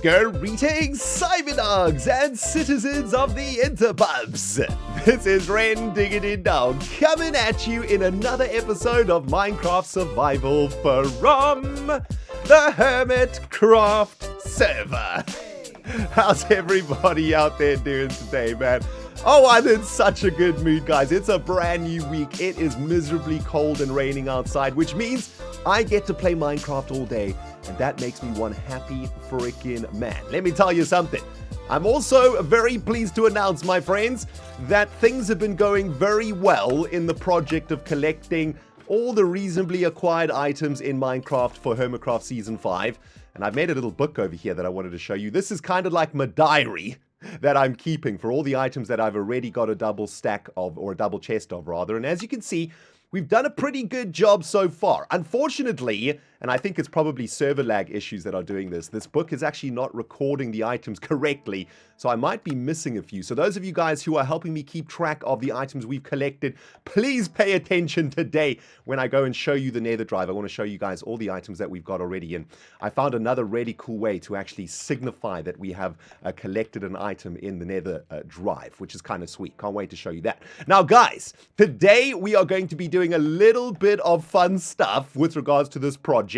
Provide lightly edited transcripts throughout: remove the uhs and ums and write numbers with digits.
Greetings, Cyberdogs and citizens of the Interpubs. This is ReNDoG coming at you in another episode of Minecraft Survival from the Hermitcraft server. How's everybody out there doing today, man? Oh, I'm in such a good mood, guys. It's a brand new week. It is miserably cold and raining outside, which means I get to play Minecraft all day, and that makes me one happy freaking man. Let me tell you something. I'm also very pleased to announce, my friends, that things have been going very well in the project of collecting all the reasonably acquired items in Minecraft for Hermitcraft Season 5. And I've made a little book over here that I wanted to show you. This is kind of like my diary that I'm keeping for all the items that I've already got a double stack of, or a double chest of rather. And as you can see, we've done a pretty good job so far. Unfortunately, and I think it's probably server lag issues that are doing this book is actually not recording the items correctly, so I might be missing a few. So those of you guys who are helping me keep track of the items we've collected, please pay attention today when I go and show you the Netherdrive. I want to show you guys all the items that we've got already in. I found another really cool way to actually signify that we have collected an item in the Netherdrive, which is kind of sweet. Can't wait to show you that. Now, guys, today we are going to be doing a little bit of fun stuff with regards to this project.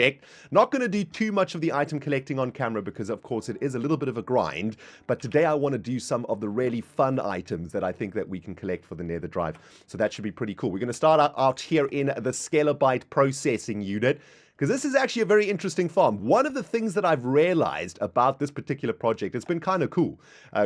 Not going to do too much of the item collecting on camera because, of course, it is a little bit of a grind. But today I want to do some of the really fun items that I think that we can collect for the Netherdrive. So that should be pretty cool. We're going to start out here in the Scalabite processing unit, because this is actually a very interesting farm. One of the things that I've realized about this particular project, it's been kind of cool,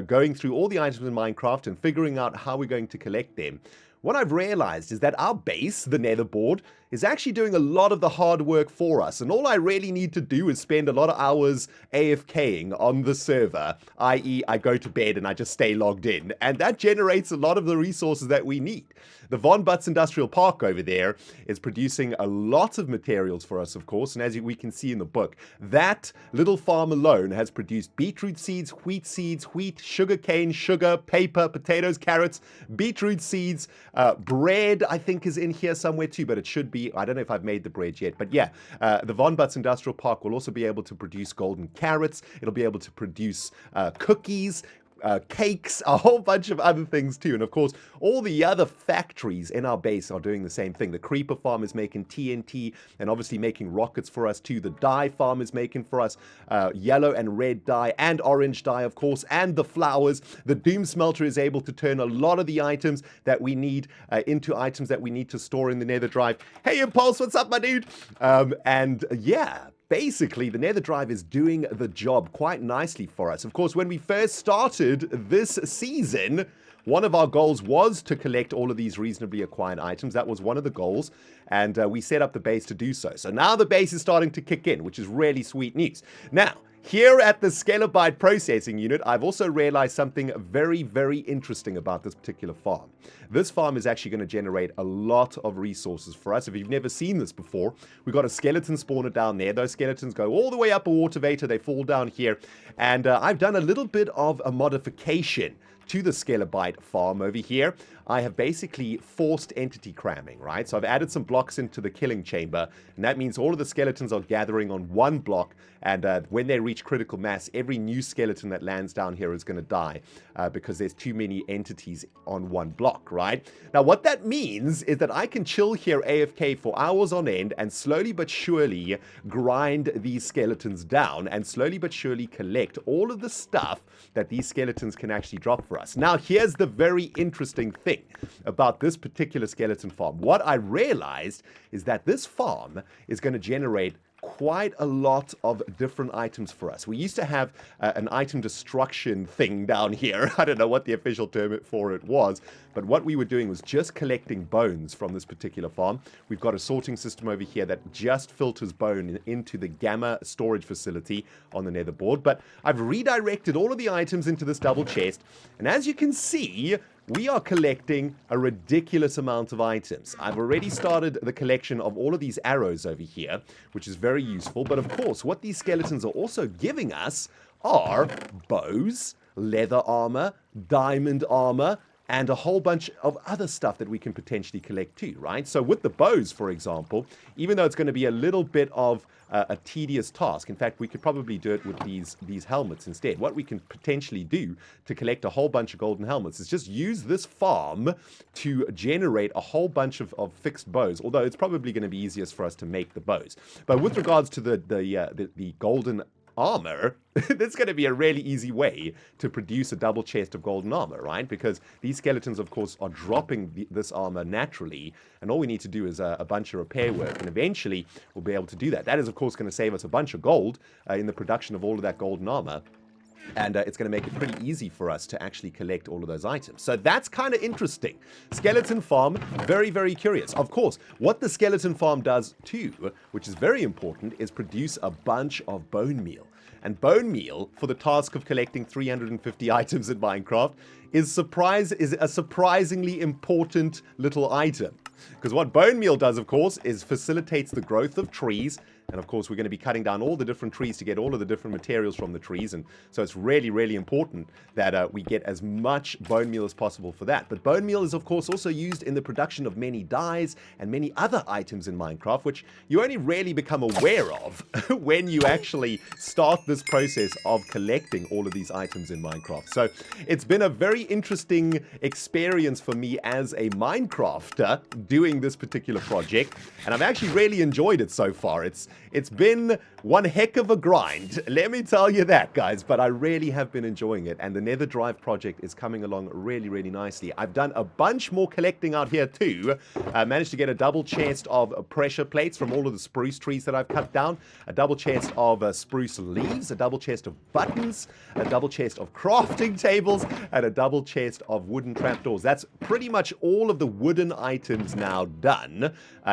going through all the items in Minecraft and figuring out how we're going to collect them. What I've realized is that our base, the netherboard, is actually doing a lot of the hard work for us. And all I really need to do is spend a lot of hours AFKing on the server, i.e. I go to bed and I just stay logged in. And that generates a lot of the resources that we need. The Von Butts Industrial Park over there is producing a lot of materials for us, of course. And as we can see in the book, that little farm alone has produced beetroot seeds, wheat, sugarcane, sugar, paper, potatoes, carrots, beetroot seeds, bread, I think, is in here somewhere too, but it should be. I don't know if I've made the bread yet, but yeah, the Von Butts Industrial Park will also be able to produce golden carrots. It'll be able to produce cookies, cakes, a whole bunch of other things too. And of course, all the other factories in our base are doing the same thing. The creeper farm is making TNT and obviously making rockets for us too. The dye farm is making for us yellow and red dye and orange dye, of course, and the flowers. The doom smelter is able to turn a lot of the items that we need into items that we need to store in the Netherdrive. Hey Impulse, what's up, my dude? And yeah, basically, the Netherdrive is doing the job quite nicely for us. Of course, when we first started this season, one of our goals was to collect all of these reasonably acquired items. That was one of the goals, and we set up the base to do so. So now the base is starting to kick in, which is really sweet news. Now, here at the Scalabite processing unit, I've also realized something very, very interesting about this particular farm. This farm is actually going to generate a lot of resources for us. If you've never seen this before, we've got a skeleton spawner down there. Those skeletons go all the way up a water vator. They fall down here. And I've done a little bit of a modification to the Scalabite farm over here. I have basically forced entity cramming, right? So I've added some blocks into the killing chamber, and that means all of the skeletons are gathering on one block, and when they reach critical mass, every new skeleton that lands down here is going to die because there's too many entities on one block, right? Now, what that means is that I can chill here AFK for hours on end and slowly but surely grind these skeletons down and slowly but surely collect all of the stuff that these skeletons can actually drop for us. Now, here's the very interesting thing about this particular skeleton farm. What I realized is that this farm is going to generate quite a lot of different items for us. We used to have an item destruction thing down here. I don't know what the official term for it was, but what we were doing was just collecting bones from this particular farm. We've got a sorting system over here that just filters bone into the gamma storage facility on the netherboard, but I've redirected all of the items into this double chest, and as you can see, we are collecting a ridiculous amount of items. I've already started the collection of all of these arrows over here, which is very useful. But of course, what these skeletons are also giving us are bows, leather armor, diamond armor, and a whole bunch of other stuff that we can potentially collect too, right? So with the bows, for example, even though it's going to be a little bit of a tedious task, in fact, we could probably do it with these helmets instead. What we can potentially do to collect a whole bunch of golden helmets is just use this farm to generate a whole bunch of fixed bows, although it's probably going to be easiest for us to make the bows. But with regards to the golden armor, that's going to be a really easy way to produce a double chest of golden armor, right? Because these skeletons, of course, are dropping this armor naturally, and all we need to do is a bunch of repair work, and eventually we'll be able to do that. That is, of course, going to save us a bunch of gold in the production of all of that golden armor. And it's going to make it pretty easy for us to actually collect all of those items. So that's kind of interesting. Skeleton farm, very, very curious. Of course, what the skeleton farm does too, which is very important, is produce a bunch of bone meal. And bone meal, for the task of collecting 350 items in Minecraft, is a surprisingly important little item. Because what bone meal does, of course, is facilitates the growth of trees. And of course, we're going to be cutting down all the different trees to get all of the different materials from the trees. And so it's really, really important that we get as much bone meal as possible for that. But bone meal is, of course, also used in the production of many dyes and many other items in Minecraft, which you only really become aware of when you actually start this process of collecting all of these items in Minecraft. So it's been a very interesting experience for me as a Minecrafter doing this particular project. And I've actually really enjoyed it so far. It's been one heck of a grind, let me tell you that, guys, but I really have been enjoying it, and the Netherdrive project is coming along really, really nicely. I've done a bunch more collecting out here too. I managed to get a double chest of pressure plates from all of the spruce trees that I've cut down, a double chest of spruce leaves, a double chest of buttons, a double chest of crafting tables, and a double chest of wooden trapdoors. That's pretty much all of the wooden items now done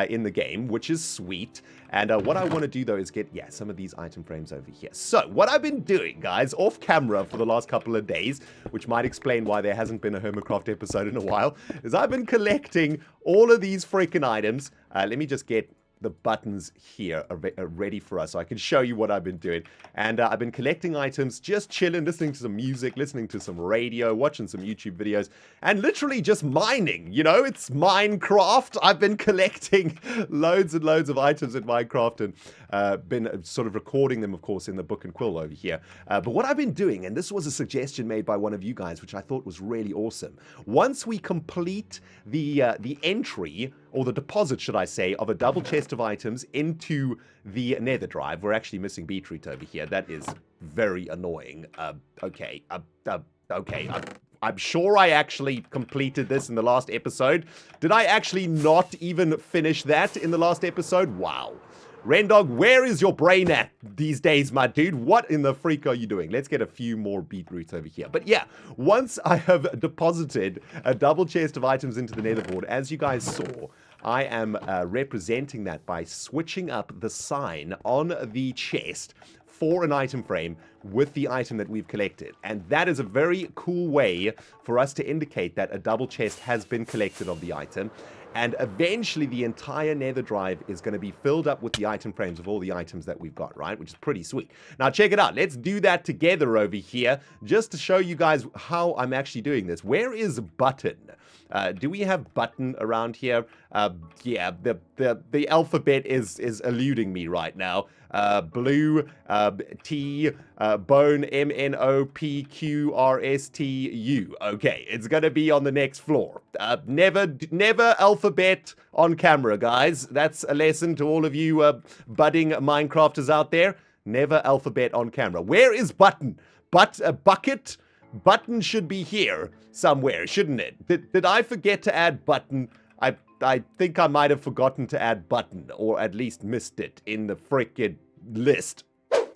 in the game, which is sweet. And what I want to do, though, is get, some of these item frames over here. So what I've been doing, guys, off camera for the last couple of days, which might explain why there hasn't been a Hermitcraft episode in a while, is I've been collecting all of these freaking items. Let me just get the buttons here are ready for us so I can show you what I've been doing. And I've been collecting items, just chilling, listening to some music, listening to some radio, watching some YouTube videos, and literally just mining. You know, it's Minecraft. I've been collecting loads and loads of items in Minecraft and been sort of recording them, of course, in the book and quill over here. But what I've been doing, and this was a suggestion made by one of you guys, which I thought was really awesome. Once we complete the entry, or the deposit, should I say, of a double chest of items into the Netherdrive. We're actually missing Beetroot over here. That is very annoying. Okay. I'm sure I actually completed this in the last episode. Did I actually not even finish that in the last episode? Wow. ReNDoG, where is your brain at these days, my dude? What in the freak are you doing? Let's get a few more beetroots over here. But yeah, once I have deposited a double chest of items into the netherboard, as you guys saw, I am representing that by switching up the sign on the chest for an item frame with the item that we've collected. And that is a very cool way for us to indicate that a double chest has been collected of the item. And eventually the entire Netherdrive is going to be filled up with the item frames of all the items that we've got, right? Which is pretty sweet. Now check it out. Let's do that together over here just to show you guys how I'm actually doing this. Where is Button? Do we have Button around here? Yeah, the alphabet is eluding me right now. Blue, T, Bone, MNOPQRSTU. Okay, it's gonna be on the next floor. Never alphabet on camera, guys. That's a lesson to all of you budding Minecrafters out there. Never alphabet on camera. Where is Button? Bucket? Button should be here somewhere, shouldn't it? Did I forget to add Button? I think I might have forgotten to add Button, or at least missed it in the frickin' list.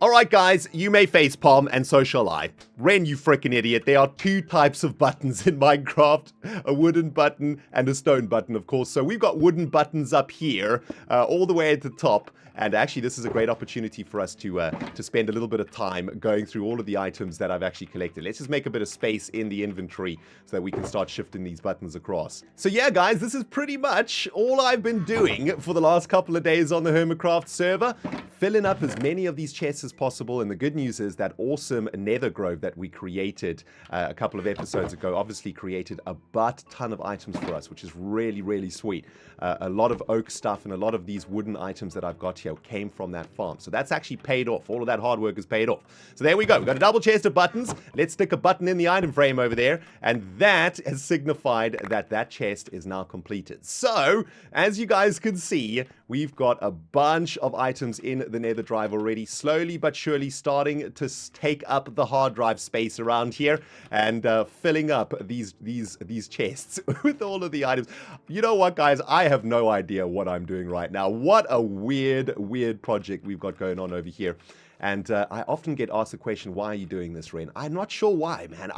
Alright guys, you may facepalm, and so shall I. Ren, you frickin' idiot, there are two types of buttons in Minecraft. A wooden button and a stone button, of course. So we've got wooden buttons up here, all the way at the top. And actually, this is a great opportunity for us to spend a little bit of time going through all of the items that I've actually collected. Let's just make a bit of space in the inventory so that we can start shifting these buttons across. So yeah, guys, this is pretty much all I've been doing for the last couple of days on the Hermitcraft server. filling up as many of these chests as possible. And the good news is that awesome nether grove that we created a couple of episodes ago obviously created a ton of items for us, which is really, really sweet. A lot of oak stuff and a lot of these wooden items that I've got here came from that farm. So that's actually paid off. All of that hard work has paid off. So there we go. We've got a double chest of buttons. Let's stick a button in the item frame over there. And that has signified that that chest is now completed. So, as you guys can see, we've got a bunch of items in the Netherdrive already, slowly but surely starting to take up the hard drive space around here and filling up these chests with all of the items. You know what, guys? I have no idea what I'm doing right now. What a weird project we've got going on over here. And I often get asked the question, why are you doing this, Ren? I'm not sure why, man.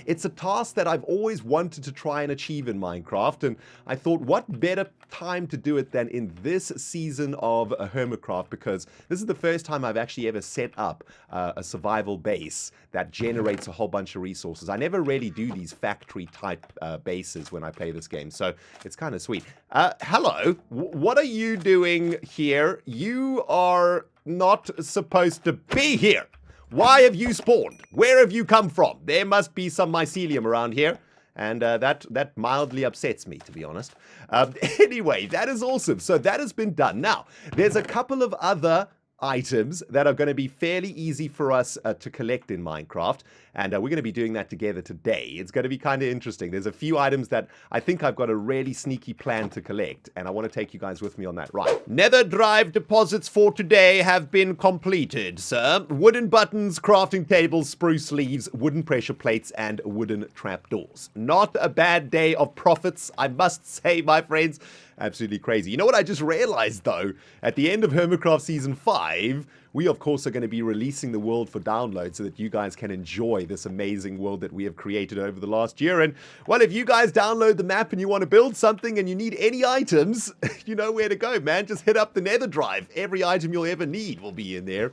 It's a task that I've always wanted to try and achieve in Minecraft. And I thought, what better time to do it than in this season of Hermitcraft? Because this is the first time I've actually ever set up a survival base that generates a whole bunch of resources. I never really do these factory type bases when I play this game. So it's kind of sweet. Hello, what are you doing here? You are not supposed to be here. Why have you spawned? Where have you come from? There must be some mycelium around here. And that mildly upsets me, to be honest. Anyway, that is awesome. So that has been done. Now, there's a couple of other items that are going to be fairly easy for us to collect in Minecraft, and we're going to be doing that together today. It's going to be kind of interesting. There's a few items that I think I've got a really sneaky plan to collect, and I want to take you guys with me on that ride. Netherdrive deposits for today have been completed, sir. Wooden buttons, crafting tables, spruce leaves, wooden pressure plates, and wooden trapdoors. Not a bad day of profits, I must say, my friends. Absolutely crazy. You know what I just realized, though? At the end of Hermitcraft Season 5, we, of course, are going to be releasing the world for download so that you guys can enjoy this amazing world that we have created over the last year. And, well, if you guys download the map and you want to build something and you need any items, you know where to go, man. Just hit up the Netherdrive. Every item you'll ever need will be in there.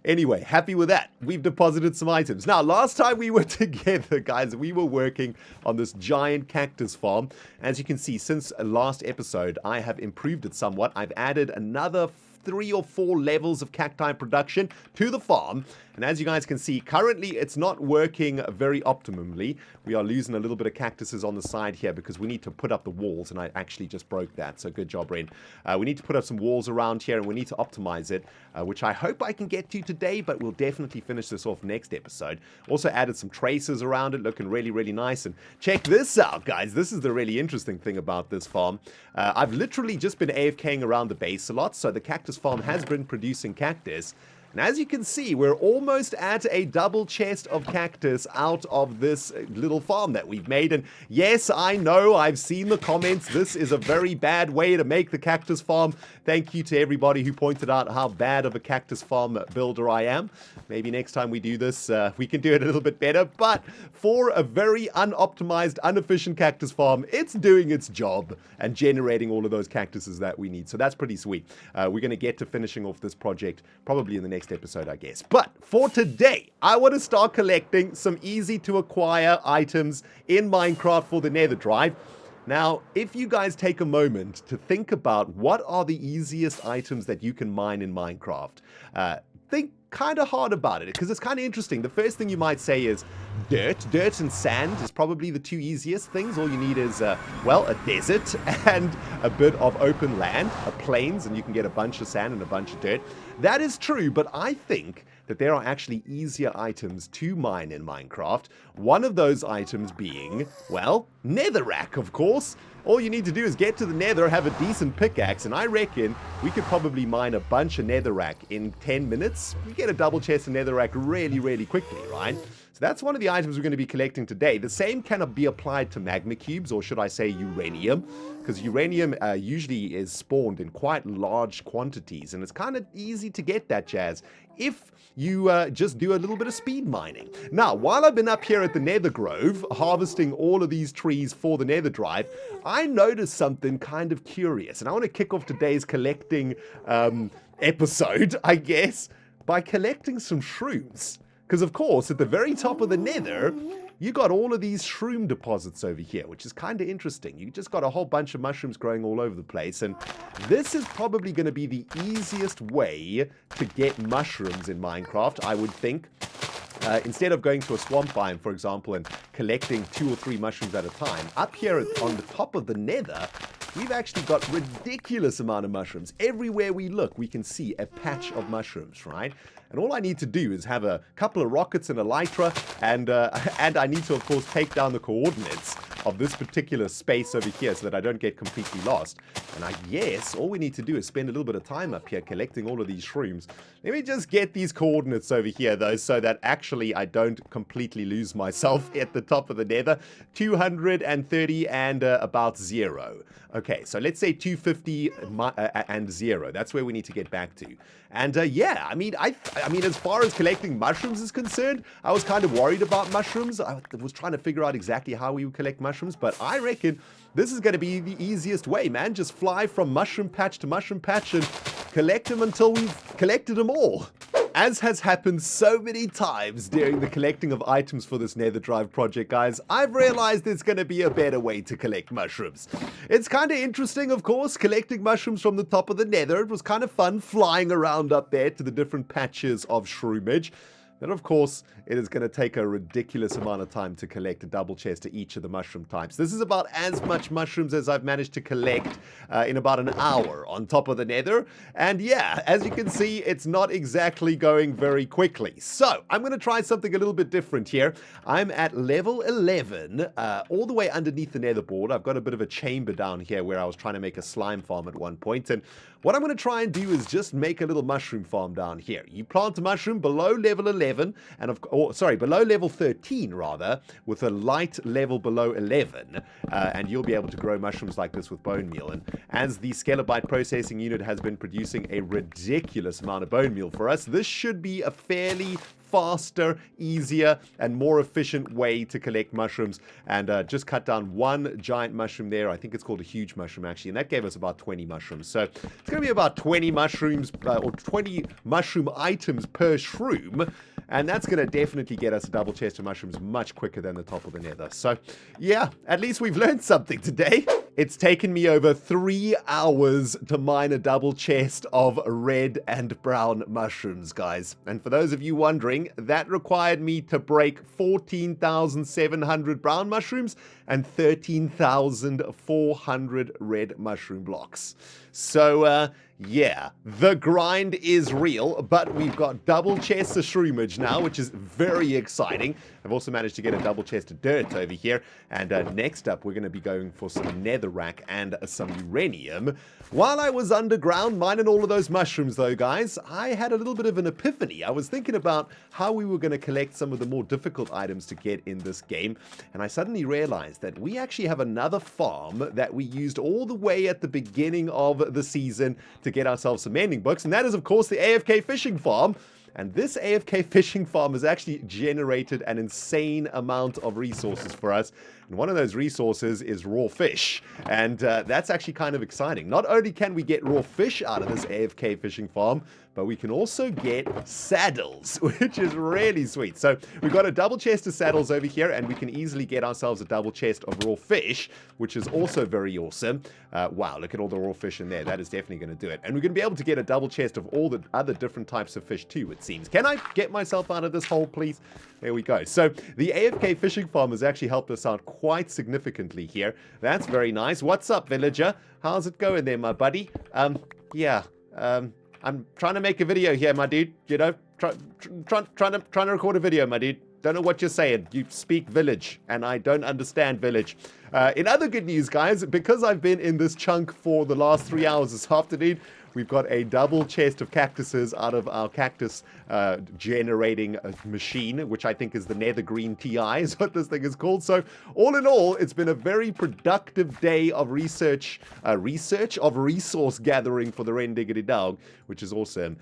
Anyway, happy with that. We've deposited some items. Now, last time we were together, guys, we were working on this giant cactus farm. As you can see, since last episode, I have improved it somewhat. I've added another 3 or 4 levels of cacti production to the farm. And as you guys can see, currently it's not working very optimally. We are losing a little bit of cactuses on the side here because we need to put up the walls, and I actually just broke that, so good job, Ren. We need to put up some walls around here, and we need to optimize it, which I hope I can get to today, but we'll definitely finish this off next episode. Also added some traces around it, looking really, really nice. And check this out, guys. This is the really interesting thing about this farm. I've literally just been AFKing around the base a lot, so the cactus farm has been producing cactus. And as you can see, we're almost at a double chest of cactus out of this little farm that we've made. And yes, I know, I've seen the comments. This is a very bad way to make the cactus farm. Thank you to everybody who pointed out how bad of a cactus farm builder I am. Maybe next time we do this, we can do it a little bit better. But for a very unoptimized, inefficient cactus farm, it's doing its job and generating all of those cactuses that we need. So that's pretty sweet. We're going to get to finishing off this project probably in the next episode, I guess. But for today, I want to start collecting some easy to acquire items in Minecraft for the Netherdrive. Now, if you guys take a moment to think about what are the easiest items that you can mine in Minecraft, think kind of hard about it because it's kind of interesting. The first thing you might say is dirt. Dirt and sand is probably the 2 easiest things. All you need is, well, a desert and a bit of open land, a plains, and you can get a bunch of sand and a bunch of dirt. That is true, but I think that there are actually easier items to mine in Minecraft. One of those items being, well, netherrack, of course. All you need to do is get to the nether, have a decent pickaxe, and I reckon we could probably mine a bunch of netherrack in 10 minutes. We get a double chest of netherrack really, really quickly, right? So that's one of the items we're going to be collecting today. The same can be applied to magma cubes, or should I say uranium, because uranium usually is spawned in quite large quantities, and it's kind of easy to get that jazz if you just do a little bit of speed mining. Now, while I've been up here at the Nether Grove, harvesting all of these trees for the Netherdrive, I noticed something kind of curious, and I want to kick off today's collecting episode, I guess, by collecting some shrooms. Because, of course, at the very top of the Nether, you got all of these shroom deposits over here, which is kind of interesting. You just got a whole bunch of mushrooms growing all over the place, and this is probably going to be the easiest way to get mushrooms in Minecraft, I would think. Instead of going to a swamp biome, for example, and collecting 2 or 3 mushrooms at a time, up here on the top of the nether, we've actually got ridiculous amount of mushrooms. Everywhere we look, we can see a patch of mushrooms, right? And all I need to do is have a couple of rockets and a elytra, and I need to, of course, take down the coordinates of this particular space over here so that I don't get completely lost. And I guess all we need to do is spend a little bit of time up here collecting all of these shrooms. Let me just get these coordinates over here, though, so that actually I don't completely lose myself at the top of the nether. 230 and about 0. Okay, so let's say 250 and 0. That's where we need to get back to. And yeah, I mean, as far as collecting mushrooms is concerned, I was kind of worried about mushrooms. I was trying to figure out exactly how we would collect mushrooms, but I reckon this is going to be the easiest way, man. Just fly from mushroom patch to mushroom patch and collect them until we've collected them all. As has happened so many times during the collecting of items for this Netherdrive project, guys, I've realized there's going to be a better way to collect mushrooms. It's kind of interesting, of course, collecting mushrooms from the top of the nether. It was kind of fun flying around up there to the different patches of shroomage. Then, of course, it is going to take a ridiculous amount of time to collect a double chest to each of the mushroom types. This is about as much mushrooms as I've managed to collect in about an hour on top of the nether. And yeah, as you can see, it's not exactly going very quickly. So I'm going to try something a little bit different here. I'm at level 11, all the way underneath the nether board. I've got a bit of a chamber down here where I was trying to make a slime farm at one point. And what I'm going to try and do is just make a little mushroom farm down here. You plant a mushroom below level 11, and below level 13 rather, with a light level below 11, and you'll be able to grow mushrooms like this with bone meal. And as the Skelebite processing unit has been producing a ridiculous amount of bone meal for us, this should be a fairly faster, easier, and more efficient way to collect mushrooms. And just cut down one giant mushroom there. I think it's called a huge mushroom, actually, and that gave us about 20 mushrooms. So it's going to be about 20 mushrooms, or 20 mushroom items per shroom, and that's going to definitely get us a double chest of mushrooms much quicker than the top of the nether. So yeah, at least we've learned something today. It's taken me over 3 hours to mine a double chest of red and brown mushrooms, guys. And for those of you wondering, that required me to break 14,700 brown mushrooms and 13,400 red mushroom blocks. So, yeah, the grind is real, but we've got double chests of shroomage now, which is very exciting. I've also managed to get a double chest of dirt over here, and next up we're going to be going for some netherrack and some uranium. While I was underground mining all of those mushrooms though, guys, I had a little bit of an epiphany. I was thinking about how we were going to collect some of the more difficult items to get in this game, and I suddenly realized that we actually have another farm that we used all the way at the beginning of the season to get ourselves some mending books, and that is of course the AFK fishing farm. And this AFK fishing farm has actually generated an insane amount of resources for us. And one of those resources is raw fish. And that's actually kind of exciting. Not only can we get raw fish out of this AFK fishing farm, but we can also get saddles, which is really sweet. So we've got a double chest of saddles over here, and we can easily get ourselves a double chest of raw fish, which is also very awesome. Wow, look at all the raw fish in there. That is definitely going to do it. And we're going to be able to get a double chest of all the other different types of fish too, it seems. Can I get myself out of this hole, please? There we go. So the AFK fishing farm has actually helped us out quite significantly here. That's very nice. What's up, villager? How's it going there, my buddy? I'm trying to make a video here, my dude. You know, trying to record a video, my dude. Don't know what you're saying. You speak village, and I don't understand village. In other good news, guys, because I've been in this chunk for the last 3 hours this afternoon, we've got a double chest of cactuses out of our cactus generating machine, which I think is the Nether Green TI is what this thing is called. So all in all, it's been a very productive day of research of resource gathering for the ReNDoG, which is awesome.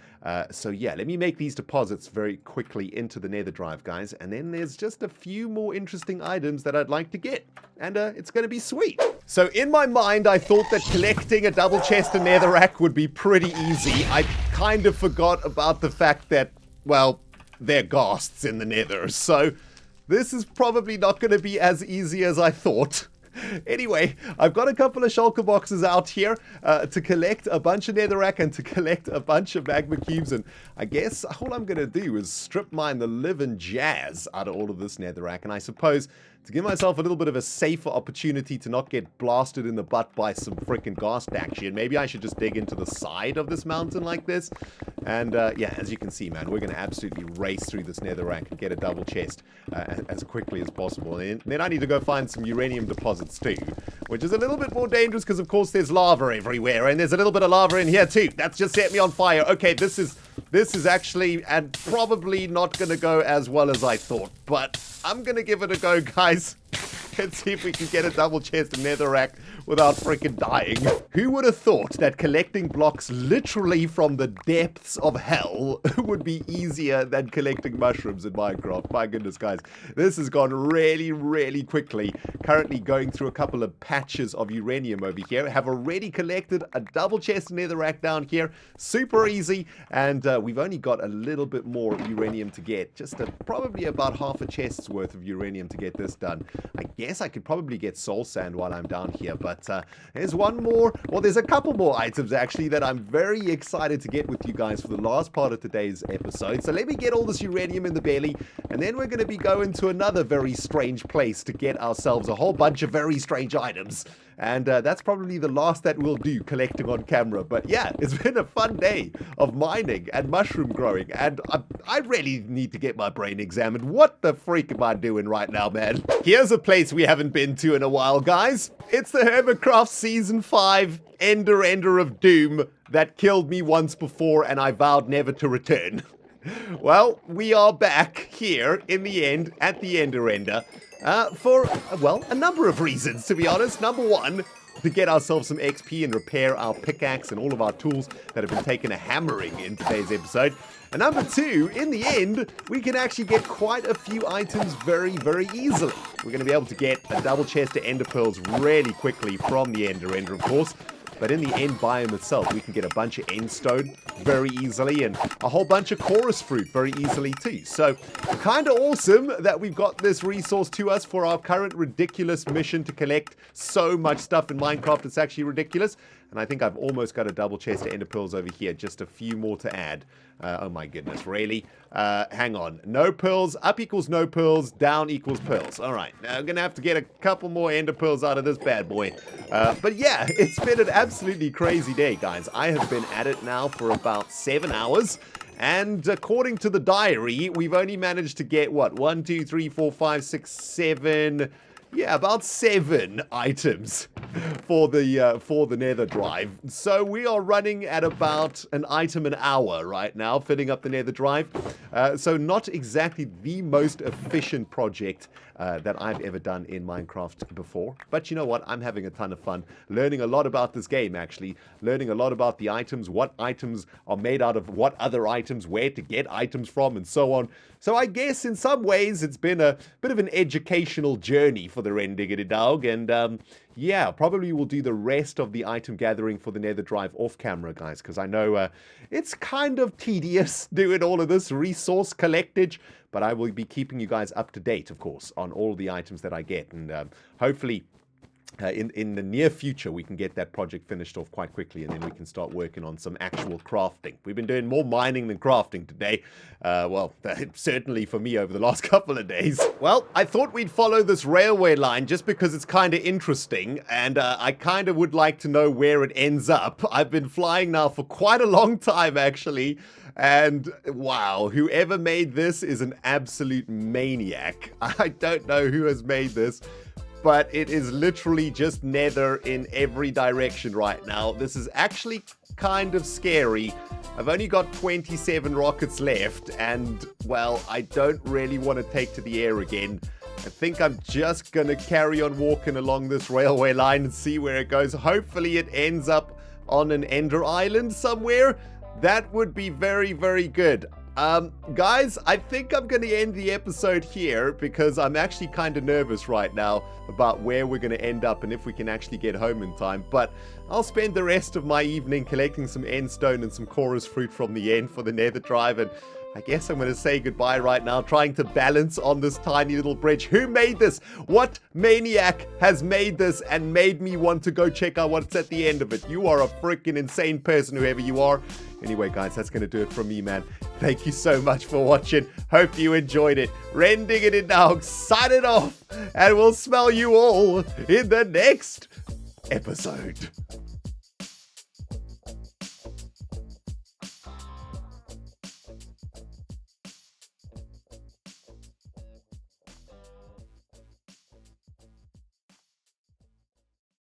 So yeah, let me make these deposits very quickly into the Netherdrive, guys. And then there's just a few more interesting items that I'd like to get. And it's going to be sweet. So in my mind, I thought that collecting a double chest of netherrack would be pretty easy. I kind of forgot about the fact that, well, they're ghasts in the nether. So This is probably not going to be as easy as I thought. Anyway, I've got a couple of shulker boxes out here to collect a bunch of netherrack and to collect a bunch of magma cubes, and I guess all I'm going to do is strip mine the living jazz out of all of this netherrack, and I suppose to give myself a little bit of a safer opportunity to not get blasted in the butt by some freaking ghast action, maybe I should just dig into the side of this mountain like this. And yeah, as you can see, man, we're going to absolutely race through this netherrack and get a double chest as quickly as possible. And then I need to go find some uranium deposits too, which is a little bit more dangerous because, of course, there's lava everywhere, and there's a little bit of lava in here too. That's just set me on fire. Okay, this is actually and probably not going to go as well as I thought, but I'm going to give it a go, guys. Let's see if we can get a double chest of netherrack without freaking dying. Who would have thought that collecting blocks literally from the depths of hell would be easier than collecting mushrooms in Minecraft? My goodness, guys. This has gone really, really quickly. Currently going through a couple of patches of uranium over here. Have already collected a double chest of netherrack down here. Super easy. And we've only got a little bit more uranium to get. Just probably about half a chest's worth of uranium to get this done. I guess I could probably get soul sand while I'm down here, but there's one more, well, there's a couple more items actually that I'm very excited to get with you guys for the last part of today's episode. So let me get all this uranium in the belly, and then we're going to be going to another very strange place to get ourselves a whole bunch of very strange items. And that's probably the last that we'll do collecting on camera. But yeah, it's been a fun day of mining and mushroom growing. And I really need to get my brain examined. What the freak am I doing right now, man? Here's a place we haven't been to in a while, guys. It's the Hermitcraft Season 5 Ender of Doom that killed me once before and I vowed never to return. Well, we are back here in the end at the Ender. For, well, a number of reasons, to be honest. Number one, to get ourselves some XP and repair our pickaxe and all of our tools that have been taken a hammering in today's episode. And number two, in the end, we can actually get quite a few items very, very easily. We're going to be able to get a double chest of ender pearls really quickly from the Ender, of course. But in the end biome itself, we can get a bunch of end stone very easily and a whole bunch of chorus fruit very easily too. So kind of awesome that we've got this resource to us for our current ridiculous mission to collect so much stuff in Minecraft. It's actually ridiculous. And I think I've almost got a double chest of ender pearls over here. Just a few more to add. Oh my goodness, really? Hang on. No pearls. Up equals no pearls. Down equals pearls. All right. Now I'm going to have to get a couple more ender pearls out of this bad boy. But yeah, it's been an absolutely crazy day, guys. I have been at it now for about 7 hours. And according to the diary, we've only managed to get, what, 1, 2, 3, 4, 5, 6, 7... Yeah, about 7 items for the Netherdrive. So we are running at about an item an hour right now, filling up the Netherdrive. So not exactly the most efficient project that I've ever done in Minecraft before. But you know what? I'm having a ton of fun learning a lot about this game, actually. Learning a lot about the items, what items are made out of what other items, where to get items from, and so on. So I guess in some ways it's been a bit of an educational journey for the ReNDoG, and yeah, probably we'll do the rest of the item gathering for the Netherdrive off camera, guys, because I know it's kind of tedious doing all of this resource collectage, but I will be keeping you guys up to date, of course, on all the items that I get, and hopefully in the near future, we can get that project finished off quite quickly, and then we can start working on some actual crafting. We've been doing more mining than crafting today. Well, certainly for me over the last couple of days. Well, I thought we'd follow this railway line just because it's kind of interesting, and I kind of would like to know where it ends up. I've been flying now for quite a long time, actually. And wow, whoever made this is an absolute maniac. I don't know who has made this, but it is literally just nether in every direction right now. This is actually kind of scary. I've only got 27 rockets left, and, well, I don't really want to take to the air again. I think I'm just going to carry on walking along this railway line and see where it goes. Hopefully it ends up on an Ender Island somewhere. That would be very, very good. Guys, I think I'm going to end the episode here because I'm actually kind of nervous right now about where we're going to end up and if we can actually get home in time. But I'll spend the rest of my evening collecting some end stone and some chorus fruit from the end for the Netherdrive, and I guess I'm going to say goodbye right now, trying to balance on this tiny little bridge. Who made this? What maniac has made this and made me want to go check out what's at the end of it? You are a freaking insane person, whoever you are. Anyway, guys, that's going to do it from me, man. Thank you so much for watching. Hope you enjoyed it. ReNDoG signing off, and we'll smell you all in the next episode.